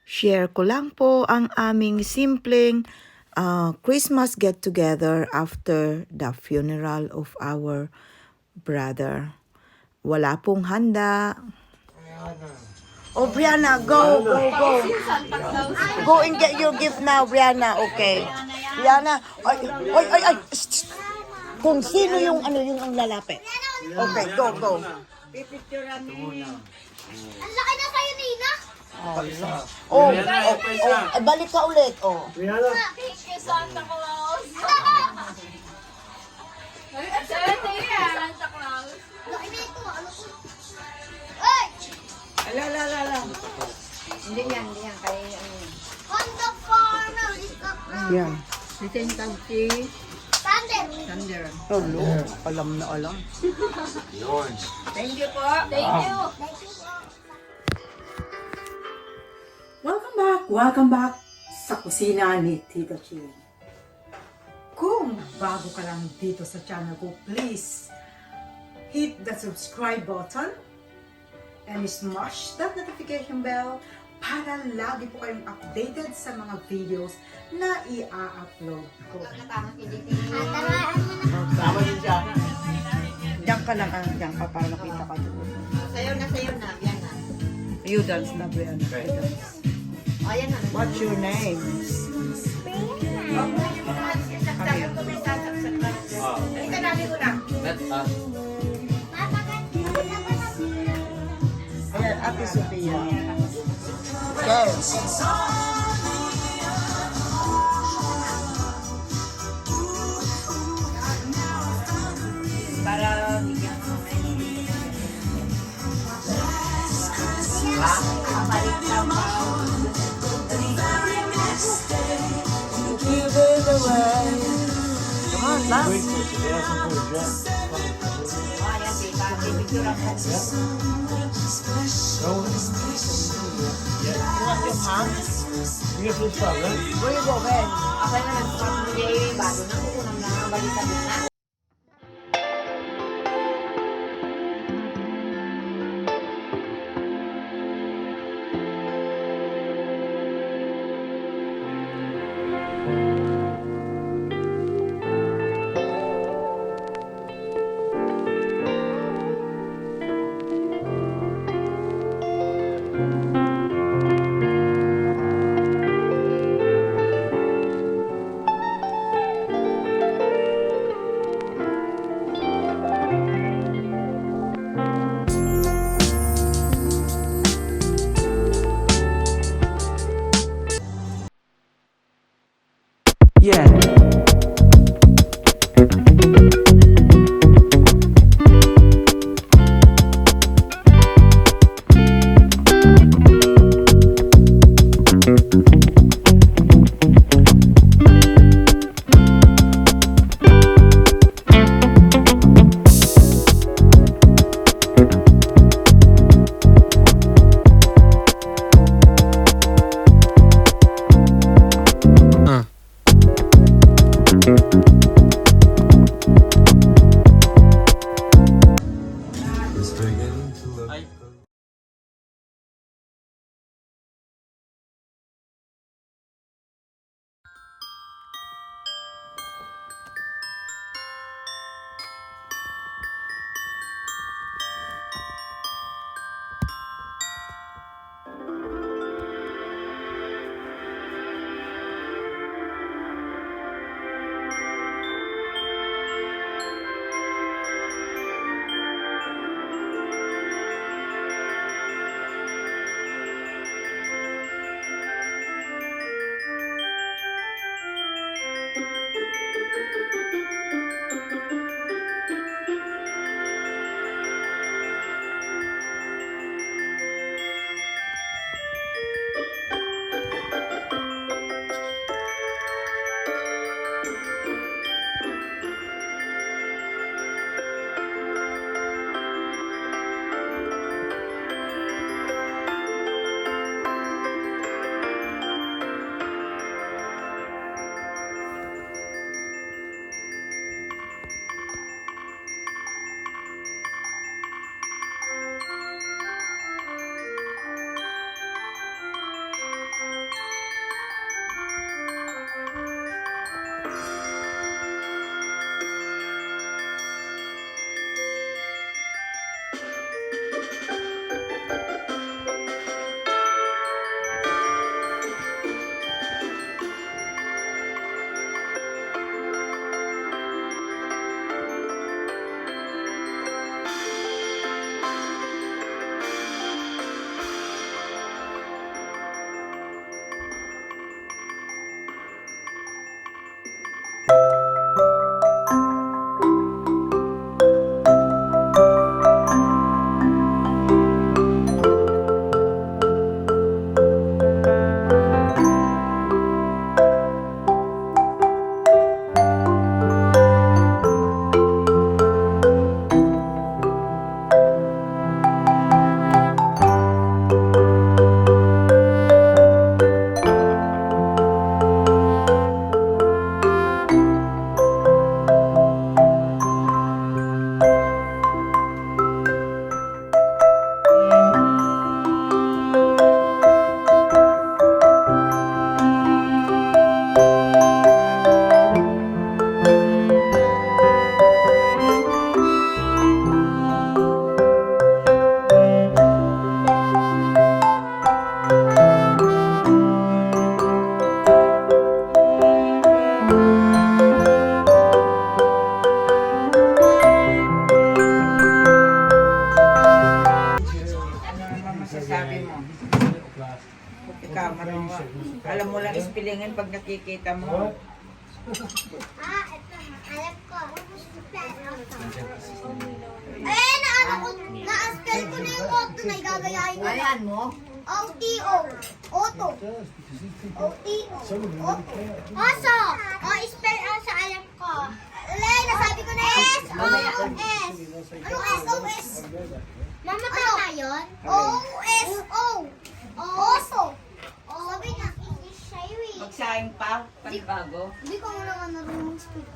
Share ko lang po ang aming simpleng Christmas get-together after the funeral of our brother. Wala pong handa. Oh, Brianna, go. Go and get your gift now, Brianna. Okay. Brianna, ay. Shh. Kung sino yung ang lalapit. Okay, go. Pipicturean ni... Ang laki na sa'yo, Nina! Balik ka ulit. Thank you, Santa Claus! Santa Claus! Laki na ito, ano ko? Ay! Ala. Hindi yan. Kaya ano yan. On the corner is the crown. Yeah. Sitin Tauti, Thunder! Thunder. Alam na alam. Thank you po. Thank you! Welcome back sa kusina ni Tita Chin. Kung bago ka lang dito sa channel ko, please hit the subscribe button and smash that notification bell para lagi po kayong updated sa mga videos na i-upload ko. Tama din siya. Diyan ka lang, diyan ka para makita ka doon. Sayo na. Yan na. You dance na, Brianna. O, yan na. What's your name? Saksakan ko may sasaksak ka. Halika namin ko na. Ayan, Ate Sophia. Yes. Para bigyan ko na Kapalik na pa. Give it away. Come on, love. Ayan, tita. Pipicturean ko. You want your mom? Where you go, Ben? Ako na nagpapamigay bago na kukunang na balikan na. Yeah. Ikaw, marunong. Alam mo lang ispilingin pag nakikita mo. Ito na. Alam ko. Eh, naano ko, na-spell ko na yung auto na igagayahin ko. Ayan mo. O-T-O. Auto. O-T-O. Oso. O-spell sa alam ko. Alay, nasabi ko na S. O-O-S. Anong S-O-S? Mama, tama yun? O-O-S-O. Oso. Sabi na, English siya yun. Magsaing pa, panibago. Hindi ko muna nga narunong speak.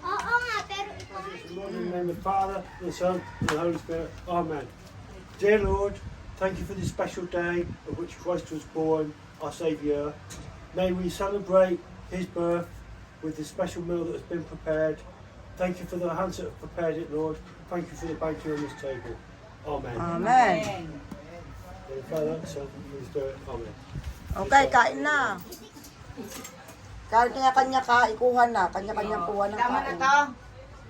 Oo nga, pero ikaw In the name of the Father, the Son, and the Holy Spirit. Amen. Dear Lord, thank you for this special day of which Christ was born, our Saviour. May we celebrate his birth with the special meal that has been prepared. Thank you for the hands that have prepared it, Lord. Thank you for the banquet on this table. Amen. Amen. In the Father, the Son, and the Holy Spirit. Amen. Okay, kain na. Kain kanya-kanya ka, ikuha na. Kanya-kanya kuha ng Tama na kain. to.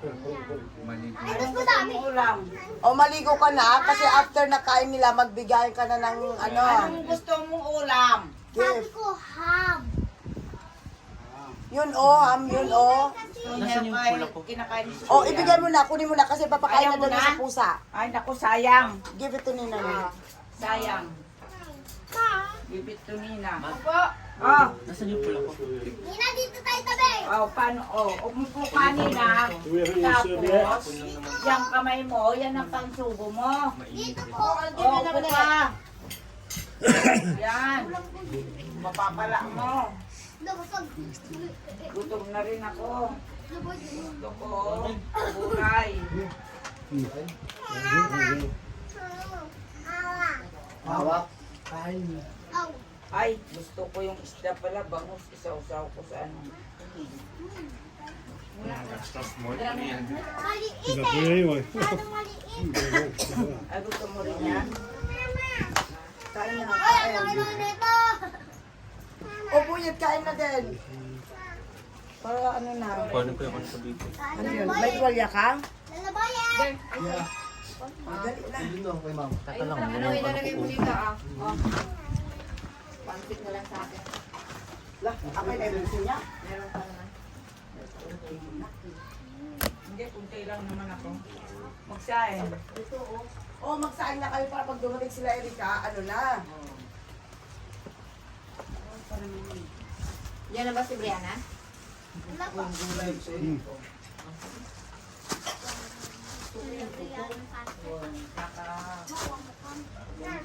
Ay, mas madami. Ulam. O maligo ka na kasi after na kain nila, magbigayan ka na ng ano. Anong gusto mong ulam? Sabi Gift. ko, ham. Yun o, yun o. Kinakain ni O, ibigay mo na, kunin mo na kasi papakain Ayaw na mo doon na? sa pusa. Ay, naku, sayang. Give it to Nina. Nina. Sayang. Ma, Bibit to Nina. Opo. Oh, Nina, dito tayo tabi. oh, paano? Oh, umupo ka Nina. Do we have any serviettes? Tapos, yung kamay mo, yan ang pangsubo mo. Dito po. Oh, upo ka. Yan. Mapapala mo. Labasag. Gutom na rin ako. Labas. Gusto ko. Buray. Awa. Aw. Ay, gusto ko yung isda pala. Bangus, isaw-saw ko sa ano. Maliit Is that eh. good anyway? Masyadong maliit. Ay, gusto mo rin yan? Kain na, Ay, ang kain. laki naman nito. O, buyot, kain na din. Para ano na. Paano ko yung sa dito? Ano yun? May tuwalya ka? Lalabayan. Dali na. Hindi na, kay ma'am. Tatalang mo na yung ano ko. Pansit na lang sa akin. Lah, ako na yung niya. Meron pa naman. Hindi, kunti lang naman ako. Magsain. O, magsain na kayo para pag dumating sila Erika, ano na. Yan na ba si Brianna? Wala pa.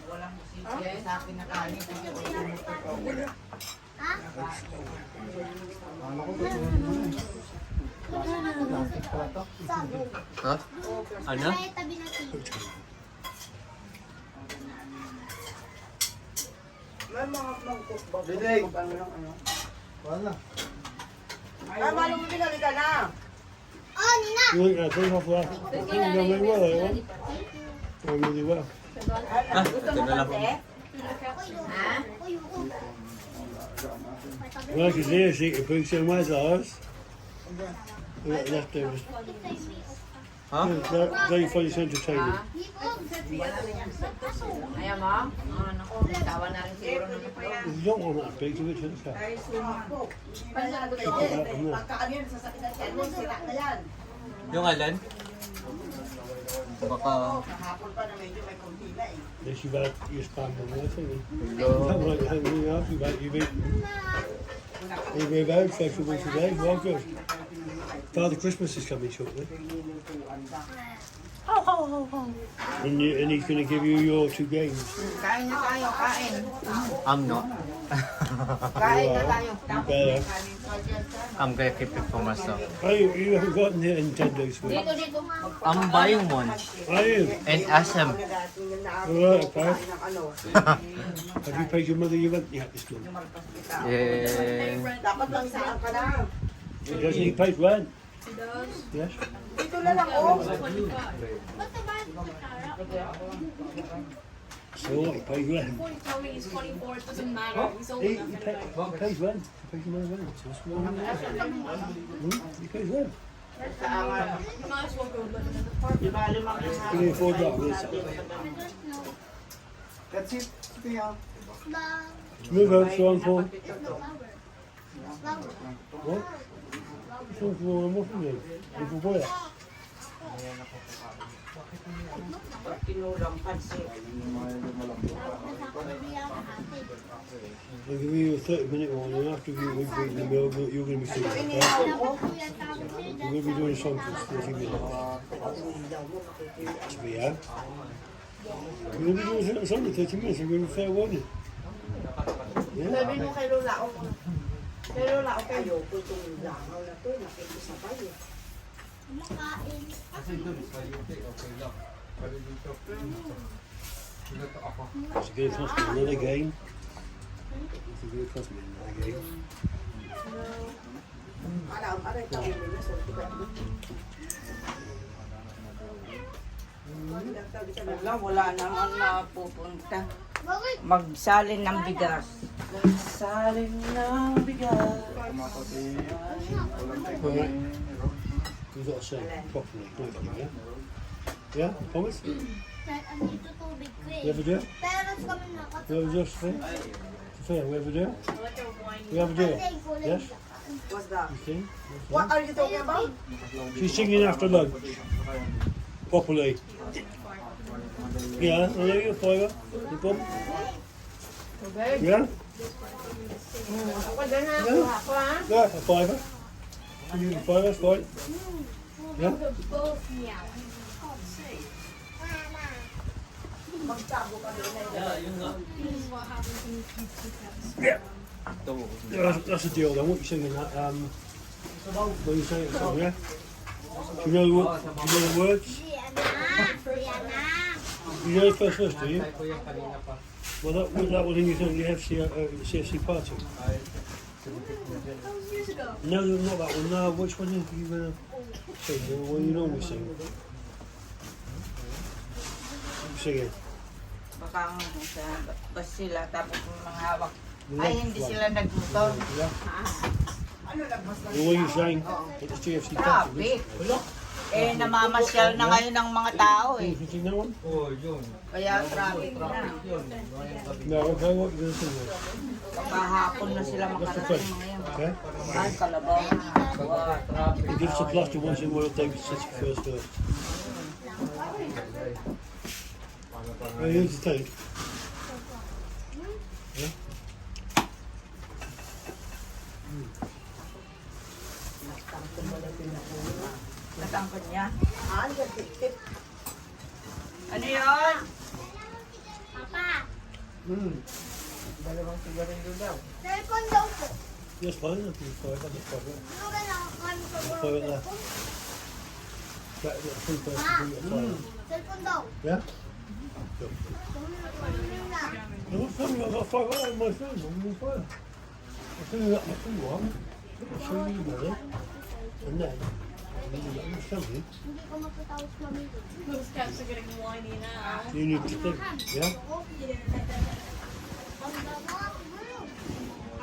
Walang sisiya sa akin na kanin. Ha? Sabi. Ha? Ano? Kaya tabi natin. May mga mangkok ba? Dinig. Ano lang, ano? Wala. Ah, malong binali ka na. Oh, Nina. You think that thing off that? I think you've done really well, eh? Done really well. Ah, ito na lang. Ha? Uy, uy. Well, I can see her, she can put some weight loss. Leftovers. Ha? Very funny centre table. Ayaw mo? Oh, naku, nagtawa na rin siguro ng You don't want that big, do it, it's okay. Ay, suma. Pagka ano yun, sasakit ang tiyan mo, sira na yan. Yung alin? Baka... Kahapon pa na medyo may konti na eh. Unless you've had your spam on there, haven't you? Hello. Something like that, you've eaten. You've been very flexible today, well good. Father Christmas is coming shortly. And he's going to give you your 2 games. Kain na tayo, kain. I'm not. Kain na tayo. You better. I'm gonna keep it for myself. Oh, you haven't gotten the Nintendo Switch. I'm buying one. Are you? And SM. Alright, okay. Have you paid your mother your rent yet this month? Yeah. Dapat lang saan ka na. He doesn't, he pays rent. Yes. Dito na lang, oh. So what, he pays rent. He's 24, it doesn't matter. He's old He enough. pays rent. He pays your mother rent. So what's wrong with that? He pays rent. You might as well go live in an apartment. Can you afford that? Yes. Bang. Move out, so for. What? So for a muffin then? With a wire? Kinulang pansit. I'll give you a 30-minute one, and after you leave the meal, you're going to be singing. Okay? You're going to be doing a song for 30 minutes. To be out. You're going to be doing a song for 30 minutes, you're going to be fair warning. Yeah? Sabi mo kay Lola, kay Lola, ayoko itong langaw na to, nakikisabay eh. Kumakain. It's going to cost me another game. It's going to cost me another game. Aray, tawin mo na, sorry ba? Wala naman napupunta. Bakit? Magsalin ng bigas. Magsalin ng bigas. Alright. You've got to say properly, don't you? Yeah? Yeah? Promise? You Kahit andito tubig ko eh. ever do it? Parents kami You nakatulog. ever do it, Sophia? Sophia, we ever do it? We ever do it? Yes? What's that? You sing? What are you talking about? She's singing after lunch. Properly. Yeah, I know you're a fiver. You come? Yeah? Ako dyan ha, kuha ko ha. Yeah, a fiver. You need a fiver, that's fine. Yeah? Yeah, that's the deal then. What you singing that? When you say it, song, yeah? Do you know what? Do you know the words? You know the first verse, do you? Well, that was in your thing, the CFC party. No, not that one. No, which one are you gonna sing? The one you normally sing. Sing it. Baka basta sila tapos yung mga hawak. Ay, hindi sila nagmotor. Yeah. Ano nagbas na The one you sang at the CFC party. Traffic. Eh, namamasyal na ngayon ng mga tao eh. You sing that one? Kaya traffic na. No, okay, what you gonna sing then? Kahapon na sila makarating mga yan. Okay? Ay, kalabaw. You give us a plaster once in a while, David says it first verse. Here's the tank. Yeah? Natangkad niya. Ano yun? Papa, Mm. Dalawang sigarilyo daw. cellphone daw po. Yes, fine. I think five. That's fine. Ano ka nakakain sa Five at there. That, three first, three at five. Cellphone daw. Yeah? Ano na? No, what's funny? I've got five out on my phone. I'm on fire. I'll show you that my phone one. I'll show you the and then I'll show you. Hindi ko mapatawag mamili. Those cats are getting whiny now. You need to think. Yeah?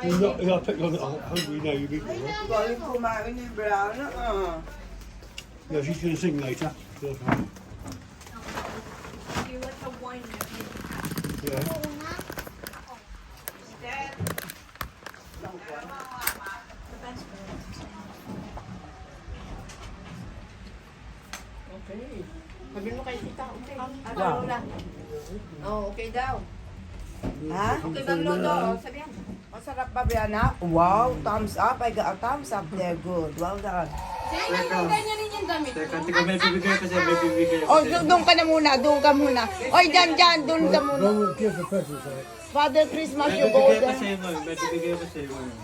You're not, yeah, I picked on it. I'm hungry now. You've eaten, right? Galing kumain ni Brown. Yeah, she's going to sing later. That's right. You like a whiny. Yeah. Oo nga. Okay. Sabi mo kay tita, okay. Ano, Lola? Oh, okay daw. Ha? Okay daw, Lolo. Sabi yan. Masarap ba, Brianna? Wow, thumbs up. I got a thumbs up there. Good. Well done. Ganyan rin yung damit. Teka, may bibigay kasi, may bibigay Oh, doon ka na muna. Doon ka muna. Oy, dyan. Doon ka muna. Don't give the presents out. Father Christmas, May you go bibigay pa there. sa'yo ngayon, may bibigay pa sa'yo ngayon.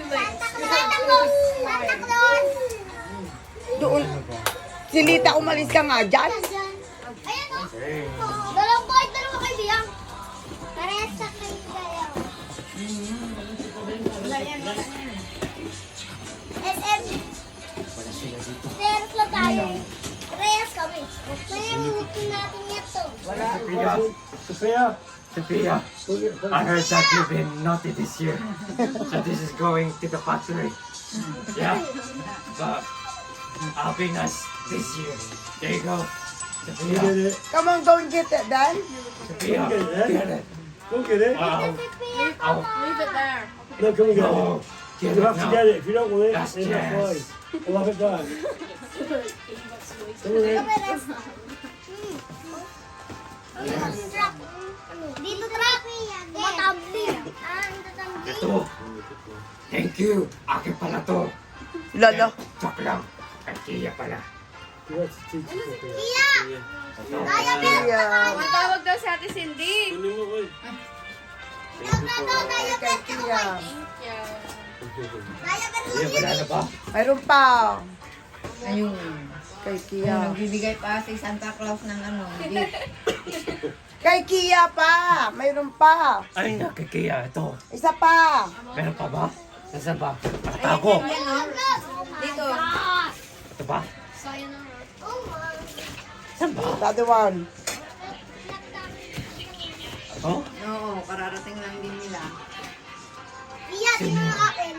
Santa Claus! Santa Claus! Doon. Si Lita, umalis ka nga dyan. Ayan o. Dalawang boy, dalawa kaibigan. Parehas sa kaibigan. SM. Parehas lang tayo. Parehas kami. Mayamutin natin ito. Sophia! Sophia, I heard that you've been naughty this year. So this is going to the factory. Yeah? But I'll be nice this year. There you go. You Sophia, did it. Come on, go and get it, Dan. Sophia, get it. Go get it. Ow. Ow. Leave it there. No, come and get it. No. Get You it have to now. get it. If you don't want it, Yes, then that's yes. fine. I'll have it done. Come on in. Dito trap. Matabli. Ito. Thank you. Akin pala to. Lolo. Joke lang. Kay Kia pala. You have to teach it. Iya. Kaya meron Iya. Matawag daw si Ate Cindy. kaya Kay Kia. Iya, wala na ba? Mayroon pa. Ayun. Kay Yung Kia. nagbibigay pa si Santa Claus ng ano, gift. Kay Kia pa. Mayroon pa. Ay, na, kay Kia. Ito. Isa pa. Meron pa ba? Nasaan ba? Nakatago. Yan o. Dito. Ito ba? Saan ba? The other one. Oh? Oo, kararating lang din nila. Iya, dito na akin.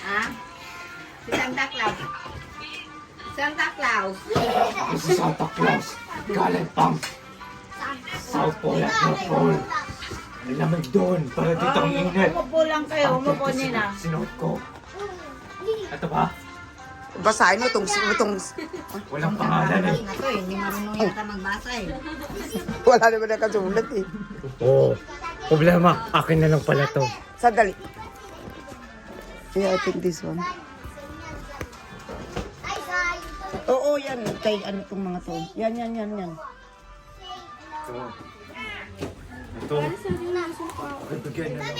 Ha? Si Santa Claus. Santa Claus. Ako si Santa Claus. Galing pang South Pole at North Pole. Ang lamig doon. Para dito ang init. Umupo lang kayo, Ang umupo tigas nila. sinuot ko. Ito ba? Basahin mo itong Walang pangalan eh. Na to eh, hindi marunong yata magbasa eh. wala naman nakasulat eh. Oo. Problema, akin na lang pala to. Sandali. Yeah, I think this one. Ay, guys. Oo, yan. Kay ano itong mga to. Yan. Ito. Bigyan na lang.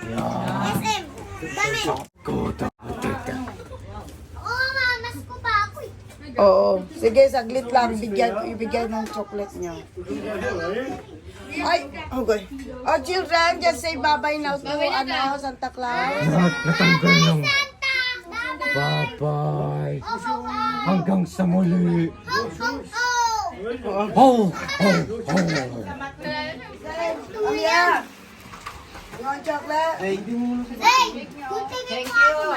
Yan. SM. Damit. Good. Oo, mamas ko pa ako eh. Oo. Sige, saglit lang. Ibigay ng chocolate niya. Ay, okay. Oh, children, just say bye-bye now to Santa Claus. Natanggal ng bye-bye. Hanggang sa muli. Oh! Amia! You want chocolate? Hey, kunti Thank pa you. ako.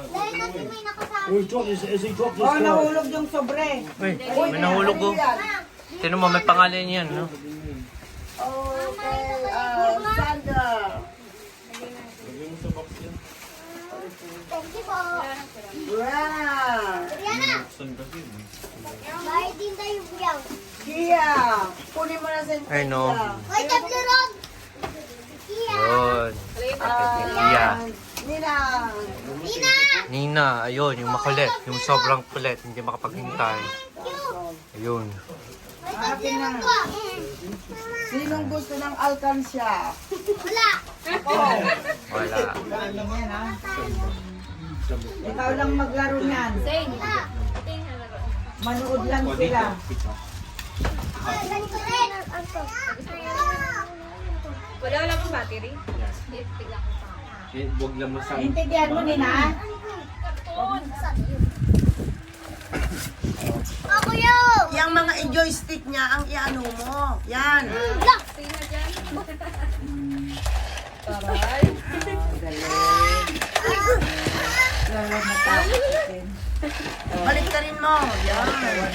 Dahil kasi may nakasama. Oh, he dropped his, has he dropped his Oh, card? nahulog yung sobre. May nahulog ko. Tinan mo, may pangalan yan, no? Okay, Sandra. Thank you po. Wow. Rihanna. Bayad din tayo buyaw. Kia, kunin mo na sa Ay, no. Hoy, Tableron. Kia. Yun. Kia. Nina. Tina. Nina, ayun, yung makulit. Yung sobrang kulit, hindi makapaghintay. Ayun. Hoy, Tableron ko. Sinong gusto ng alkansya? Wala. Wala. Ikaw lang maglaro niyan. Manood lang sila. Ay, ganito rin. Wala pong battery. Huwag lang masama. Intindihan mo, Nina? Ako yun. Yang mga joystick niya, ang iano mo. Yan. Lock. Balik ka rin mo. Yan.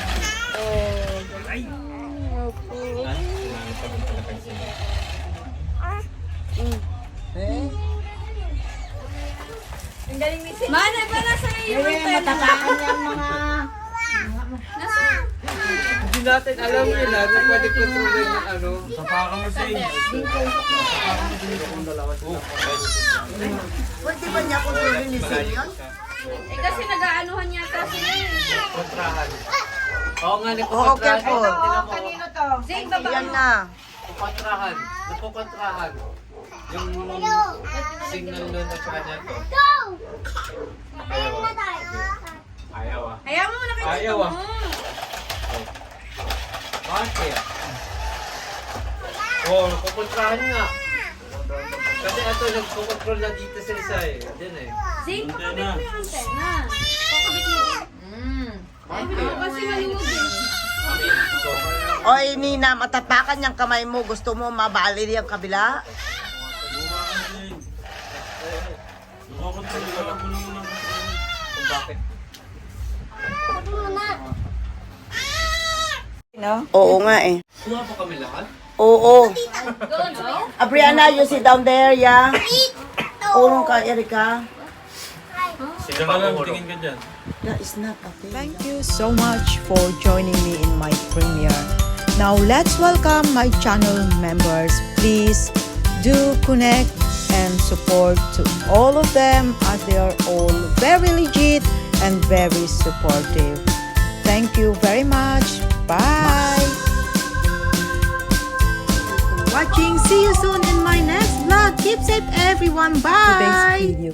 Eh? Mana ba nasa iyo yung pena? Matatakan yung mga... Hindi natin alam yun na pwede kontrolin ng ano. Sapakan mo sa Pwede ba niya kontrolin ni Sin yun? Eh kasi nag-aanuhan yata sila eh. kontrahan. Oo nga, Oo, careful. Kanino to? Zing, baba Yan mo. na. Nagkukontrahan. Nagkukontrahan. Yung signal nun at saka niya to. Go. Ayaw na tayo. Ayaw ah. Hayaan mo muna kayo Ayaw, dito ah. mo. Bakit? Oo, nagkukontrahan nga. Kasi ito, nagkukontrol na dito sa isa eh. Diyan eh. Zing, pakabit mo yung antena. Pakabit mo. Oo, kasi maluwag eh. Oy, Nina, matapakan yung kamay mo. Gusto mo mabali yung kabila? Kung bakit? Huwag muna. No? Oo nga eh. Sumama po kami lahat? Oo. Brianna, you sit down there, yeah. Urong ka, Erika. Sino ka lang, tingin ka dyan. That is not okay. Thank you so much for joining me in my premiere. Now let's welcome my channel members. Please do connect and support to all of them as they are all very legit and very supportive. Thank you very much. Bye. Watching. See you soon in my next vlog. Keep safe everyone. Bye. Today's video